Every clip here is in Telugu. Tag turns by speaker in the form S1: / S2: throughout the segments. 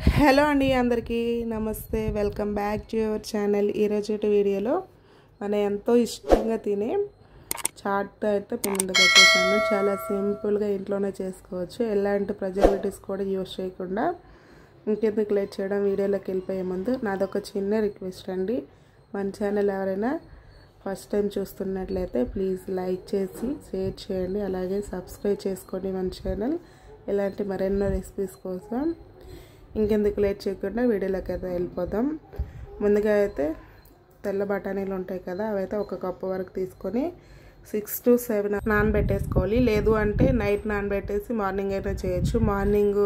S1: హలో అండి, అందరికీ నమస్తే. Welcome back to your channel. ఈరోజు వీడియోలో మనం ఎంతో ఇష్టంగా తినే చాట్ అయితే ముందుకు వచ్చేసాను. చాలా సింపుల్గా ఇంట్లోనే చేసుకోవచ్చు. ఎలాంటి ప్రిజర్వేటివ్స్ కూడా యూజ్ చేయకుండా. ఇంకెందుకు లేట్ చేయడం, వీడియోలోకి వెళ్ళిపోయే ముందు నాదొక చిన్న రిక్వెస్ట్ అండి. మన ఛానల్ ఎవరైనా ఫస్ట్ టైం చూస్తున్నట్లయితే ప్లీజ్ లైక్ చేసి షేర్ చేయండి, అలాగే సబ్స్క్రైబ్ చేసుకోండి మన ఛానల్. ఇలాంటి మరెన్నో రెసిపీస్ కోసం. ఇంకెందుకు లేట్ చేయకుండా వీడియోలోకి అయితే వెళ్ళిపోదాం. ముందుగా అయితే తెల్ల బఠానీలు ఉంటాయి కదా, అవైతే ఒక కప్పు వరకు తీసుకొని 6 to 7 నానబెట్టేసుకోవాలి. లేదు అంటే నైట్ నానబెట్టేసి మార్నింగ్ అయితే చేయొచ్చు. మార్నింగ్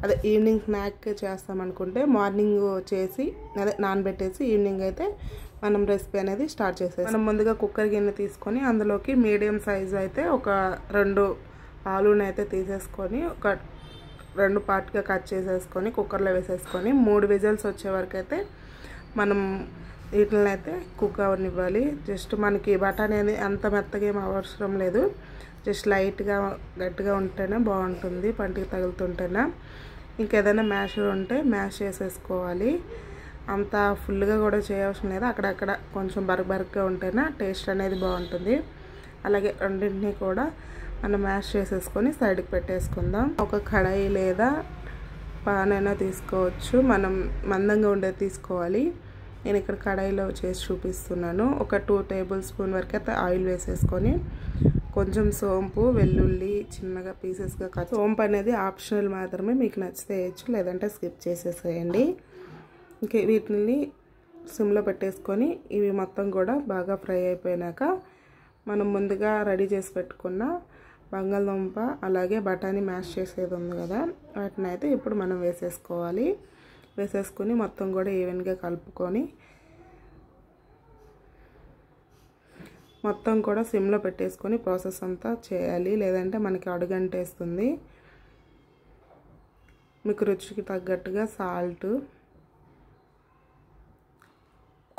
S1: అదే ఈవినింగ్ స్నాక్ చేస్తామనుకుంటే మార్నింగ్ చేసి అదే నానబెట్టేసి ఈవినింగ్ అయితే మనం రెసిపీ అనేది స్టార్ట్ చేసేసి మనం ముందుగా కుక్కర్ గిన్నె తీసుకొని అందులోకి మీడియం సైజు అయితే ఒక 2 ఆలుని అయితే తీసేసుకొని ఒక 2 పార్ట్గా కట్ చేసేసుకొని కుక్కర్లో వేసేసుకొని 3 విజిల్స్ వచ్చే వరకు అయితే మనం వీటిని అయితే కుక్ అవనివ్వాలి. జస్ట్ మనకి బఠానీ అనేది అంత మెత్తగా ఏం అవసరం లేదు, జస్ట్ లైట్గా గట్టిగా ఉంటేనే బాగుంటుంది, పంటికి తగులుతుంటేనే. ఇంకేదైనా మ్యాషర్ ఉంటే మ్యాష్ చేసేసుకోవాలి. అంత ఫుల్గా కూడా చేయవసరం లేదు, అక్కడక్కడ కొంచెం బరకగా ఉంటేనే టేస్ట్ అనేది బాగుంటుంది. అలాగే రెండింటినీ కూడా మనం మ్యాష్ చేసేసుకొని సైడ్కి పెట్టేసుకుందాం. ఒక కడాయి లేదా పాన్ అయినా తీసుకోవచ్చు, మనం మందంగా ఉండేది తీసుకోవాలి. నేను ఇక్కడ కడాయిలో చేసి చూపిస్తున్నాను. ఒక 2 టేబుల్ స్పూన్ వరకు అయితే ఆయిల్ వేసేసుకొని కొంచెం సోంపు, వెల్లుల్లి చిన్నగా పీసెస్గా కట్. సోంపు అనేది ఆప్షనల్ మాత్రమే, మీకు నచ్చితే వేయచ్చు, లేదంటే స్కిప్ చేసేసేయండి. ఇంకే వీటిని సిమ్లో పెట్టేసుకొని ఇవి మొత్తం కూడా బాగా ఫ్రై అయిపోయినాక మనం ముందుగా రెడీ చేసి పెట్టుకున్న బంగాళదుంప అలాగే బఠానీ మ్యాష్ చేసేది ఉంది కదా, వాటిని అయితే ఇప్పుడు మనం వేసేసుకోవాలి. వేసేసుకొని మొత్తం కూడా ఈవెన్గా కలుపుకొని మొత్తం కూడా సిమ్లో పెట్టేసుకొని ప్రాసెస్ అంతా చేయాలి, లేదంటే మనకి అడుగంటేస్తుంది. మీకు రుచికి తగ్గట్టుగా సాల్ట్,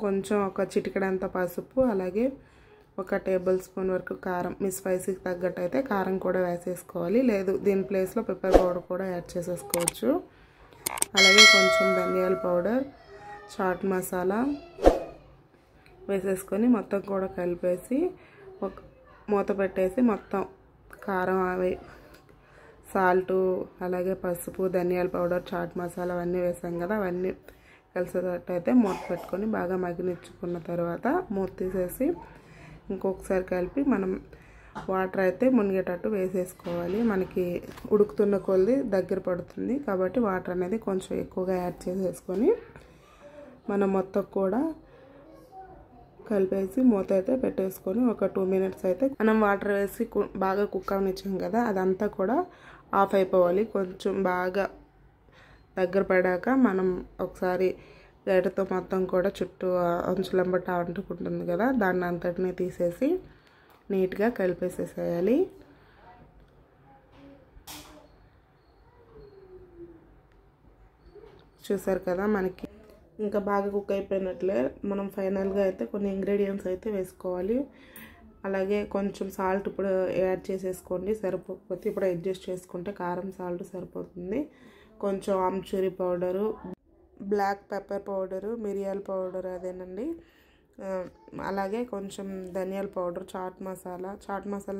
S1: కొంచెం ఒక చిటికెడంత పసుపు, అలాగే ఒక టేబుల్ స్పూన్ వరకు కారం, మీ స్పైసీకి తగ్గట్టు అయితే కారం కూడా వేసేసుకోవాలి. లేదు దీని ప్లేస్లో పెప్పర్ పౌడర్ కూడా యాడ్ చేసేసుకోవచ్చు. అలాగే కొంచెం ధనియాల పౌడర్, చాట్ మసాలా వేసేసుకొని మొత్తం కూడా కలిపేసి ఒక మూత పెట్టేసి మొత్తం కారం అవి సాల్టు అలాగే పసుపు, ధనియాల పౌడర్, చాట్ మసాలా అవన్నీ వేసాం కదా, అవన్నీ కలిసేటట్టు అయితే మూత పెట్టుకొని బాగా మగ్గనిచ్చుకున్న తర్వాత మూత తీసేసి ఇంకొకసారి కలిపి మనం వాటర్ అయితే మునిగేటట్టు వేసేసుకోవాలి. మనకి ఉడుకుతున్న కొద్ది దగ్గర పడుతుంది కాబట్టి వాటర్ అనేది కొంచెం ఎక్కువగా యాడ్ చేసేసుకొని మనం మొత్తం కూడా కలిపేసి మూత అయితే పెట్టేసుకొని ఒక 2 మినిట్స్ అయితే మనం వాటర్ వేసి బాగా కుక్ అవనిచ్చాం కదా, అదంతా కూడా ఆఫ్ అయిపోవాలి. కొంచెం బాగా దగ్గర పడాక మనం ఒకసారి గరిటెతో మొత్తం కూడా చుట్టూ అంచులంబట అంటుకుంటుంది కదా, దాన్ని అంతటినీ తీసేసి నీట్గా కలిపేసేసేయాలి. చూసారు కదా, మనకి ఇంకా బాగా కుక్ అయిపోయినట్లే. మనం ఫైనల్గా అయితే కొన్ని ఇంగ్రీడియంట్స్ అయితే వేసుకోవాలి. అలాగే కొంచెం సాల్ట్ ఇప్పుడు యాడ్ చేసేసుకోండి, సరిపోకపోతే ఇప్పుడు అడ్జస్ట్ చేసుకుంటే కారం సాల్ట్ సరిపోతుంది. కొంచెం ఆమ్చూరి పౌడరు, బ్లాక్ పెప్పర్ పౌడరు, మిరియాల పౌడర్ అదేనండి, అలాగే కొంచెం ధనియాల పౌడర్, చాట్ మసాలా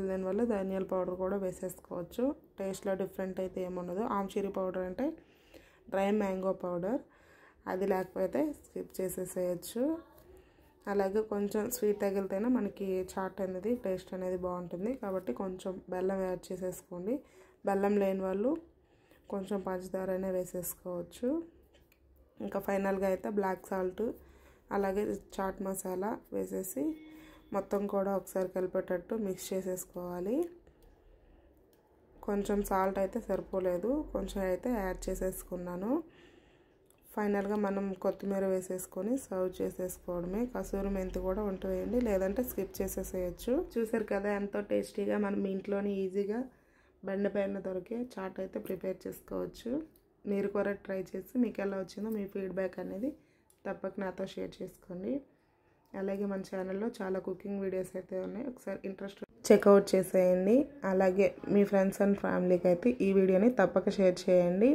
S1: లేని వల్ల ధనియాల పౌడర్ కూడా వేసేసుకోవచ్చు. టేస్ట్లో డిఫరెంట్ అయితే ఏముండదు. ఆమ్చూరి పౌడర్ అంటే డ్రై మ్యాంగో పౌడర్, అది లేకపోతే స్కిప్ చేసేసేయచ్చు. అలాగే కొంచెం స్వీట్ తగిలితేనే మనకి చాట్ అనేది టేస్ట్ అనేది బాగుంటుంది కాబట్టి కొంచెం బెల్లం యాడ్ చేసేసుకోండి. బెల్లం లేని వాళ్ళు కొంచెం పంచదార అయినా వేసేసుకోవచ్చు. ఇంకా ఫైనల్గా అయితే బ్లాక్ సాల్ట్ అలాగే చాట్ మసాలా వేసేసి మొత్తం కూడా ఒకసారి కలిపేటట్టు మిక్స్ చేసేసుకోవాలి. కొంచెం సాల్ట్ అయితే సరిపోలేదు, కొంచెం అయితే యాడ్ చేసేసుకున్నాను. ఫైనల్గా మనం కొత్తిమీర వేసేసుకొని సర్వ్ చేసేసుకోవడమే. కసూరి మెంతి కూడా ఉంటుందండి, లేదంటే స్కిప్ చేసేసేయచ్చు. చూసారు కదా, ఎంతో టేస్టీగా మనం ఇంట్లోనే ఈజీగా బండిపైన దొరికే చాట్ అయితే ప్రిపేర్ చేసుకోవచ్చు. మీరు కూడా ట్రై చేసి మీకు ఎలా వచ్చిందో మీ ఫీడ్బ్యాక్ అనేది తప్పక నాతో షేర్ చేసుకోండి. అలాగే మన ఛానల్లో చాలా కుకింగ్ వీడియోస్ అయితే ఉన్నాయి, ఒకసారి ఇంట్రెస్ట్ చెక్అవుట్ చేసేయండి. అలాగే మీ ఫ్రెండ్స్ అండ్ ఫ్యామిలీకి అయితే ఈ వీడియోని తప్పక షేర్ చేయండి.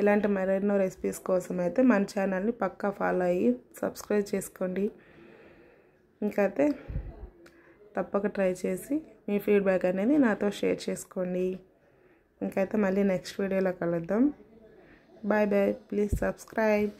S1: ఇలాంటి మరెన్నో రెసిపీస్ కోసం అయితే మన ఛానల్ని పక్కా ఫాలో అయ్యి సబ్స్క్రైబ్ చేసుకోండి. ఇంకైతే తప్పక ట్రై చేసి మీ ఫీడ్బ్యాక్ అనేది నాతో షేర్ చేసుకోండి. ఇంకైతే మళ్ళీ నెక్స్ట్ వీడియోలో కలుద్దాం. Bye bye. Please subscribe.